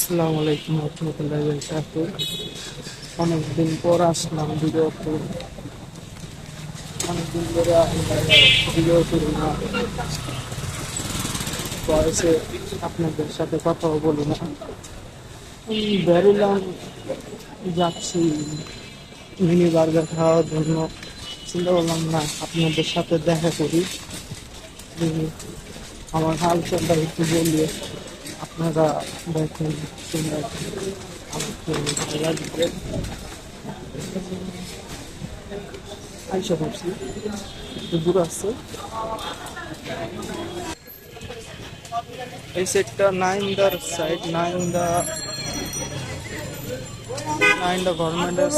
আসসালামু আলাইকুম রহমতুল্লাহি ওয়া বারাকাতুহু। অনেকদিন পর আসলাম ভিডিও করতে। অনেকদিন ধরে ভিডিও করি না, বয়সে আপনাদের সাথে কথাও বলি না। বেরোলাম, যাচ্ছি মিনি বার্গার খাওয়ার জন্য। চিন্তা করলাম না আপনাদের সাথে দেখা করি, আমার হাল চালটা একটু বলি, আপনারা দেখেন শুনে আমাকে ভালো লাগবে। আইসা করছি, একটু দূর আছে। এই সেটটা নাইন্দার সাইড, নাইন্দা গভর্নমেন্টের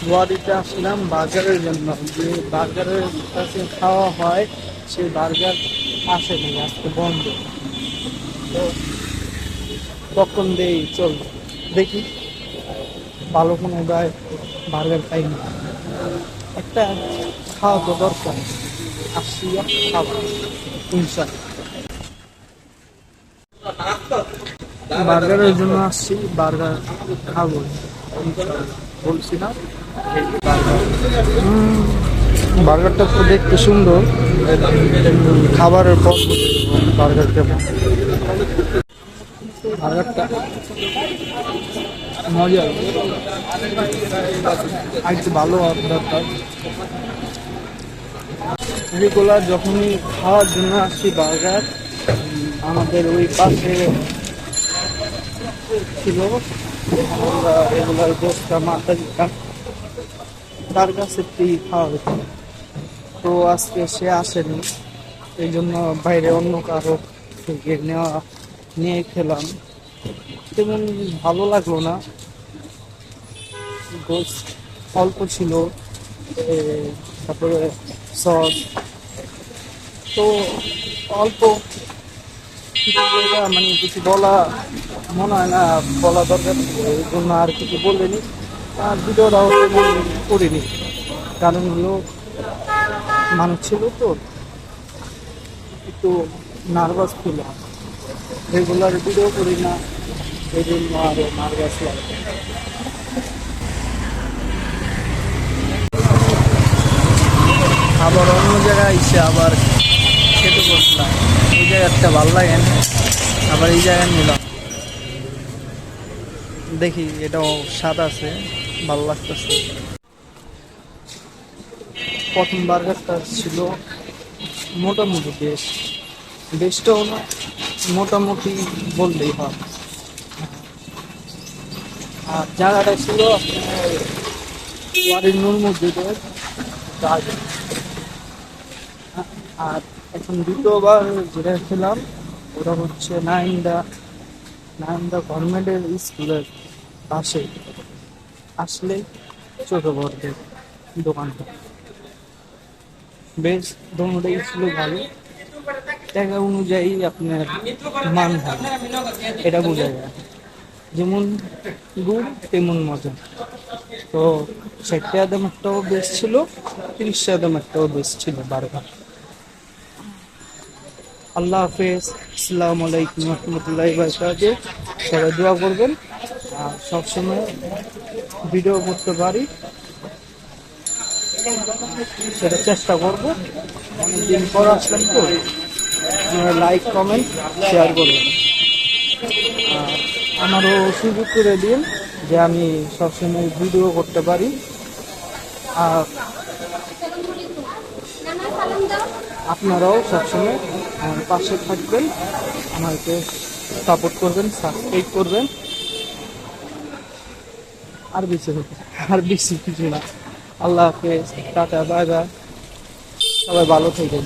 গুয়াহাটিতে আসলাম বার্গারের জন্য। যে বার্গারের কাছে খাওয়া হয় সেই বার্গার আসেনি, আজকে বন্ধ। তো কখন দেই চল দেখি, ভালো কোনো বার্গার পাইনি। একটা খাওয়া তো দরকার, আসছি খাবো ইনশাল্লাহ। বার্গারের জন্য আসছি, বার্গার খাবো ইনশাল্লাহ। বলছি না বার্গারটা তো দেখতে সুন্দর, খাবারের পর বার্গার কেমন। বার্গারটা মজা, আর একটু ভালো দরকার। রেগুলার যখনই খাওয়ার জন্য আসছি বার্গার, আমাদের ওই পাশে ছিল, আমরা রেগুলার দোষটা মাথা দিতাম, তার কাছে খাওয়া হতো। তো আজকে সে আসেনি, এই জন্য বাইরে অন্য কারো থেকে নিয়ে খেলাম। তেমন ভালো লাগলো না, গোস্ত অল্প ছিল, তারপরে সস তো অল্প। মানে কিছু বলা মনে হয় না বলা দরকার, এই জন্য আর কিছু বলিনি। আর ভিডিওটাও তেমন করিনি, কারণ হলো মানুষ ছিল তো, একটু নার্ভাস ছিল। রেগুলার ভিডিও করি না, এই জন্য আরো নার্ভাস লাগে। আবার অন্য জায়গায় এসে আবার খেতে বসলাম, এই জায়গাটা ভালো লাগে না, আবার এই জায়গায় নিলাম। দেখি এটাও স্বাদ আছে, ভালো লাগতেছে। প্রথম বার্গারটা ছিল মোটামুটি বেশটাও না, মোটামুটি বললেই হয়। আর জায়গাটা ছিল আপনার ওয়ারির নূর মসজিদের আগে। আর এখন দ্বিতীয়বার যেটা খেলাম ওটা হচ্ছে নাইন্দা গভর্নমেন্টের স্কুলের পাশে আসলে ছোট বড়দের দোকানটা। বেশ দোনোটাই ছিল ভালো, জায়গা অনুযায়ী আপনার মান ভালো, এটা বোঝা যায়। যেমন গুড় তেমন মজা। তো 60 দাম একটাও বেশ ছিল, 30 দাম একটাও বেশ ছিল বারবার। আল্লাহ হাফেজ, আসসালামু আলাইকুম রহমতুল্লাহি ওয়া বারাকাতুহু। সবাই দোয়া করবেন, আর সবসময় ভিডিও করতে পারি সেটা চেষ্টা করবো। অনেকদিন পর আসলাম তো, আপনারা লাইক কমেন্ট শেয়ার করবেন, আর আমারও সুযোগ করে দিন যে আমি সবসময় ভিডিও করতে পারি। আর আপনারাও সবসময় আমার পাশে থাকবেন, আমাকে সাপোর্ট করবেন, সাবস্ক্রাইব করবেন। আর বেশি কিছু না। আল্লাহ হাফেজ, টাটা, বাই বাই, সবাই ভালো থাকবেন।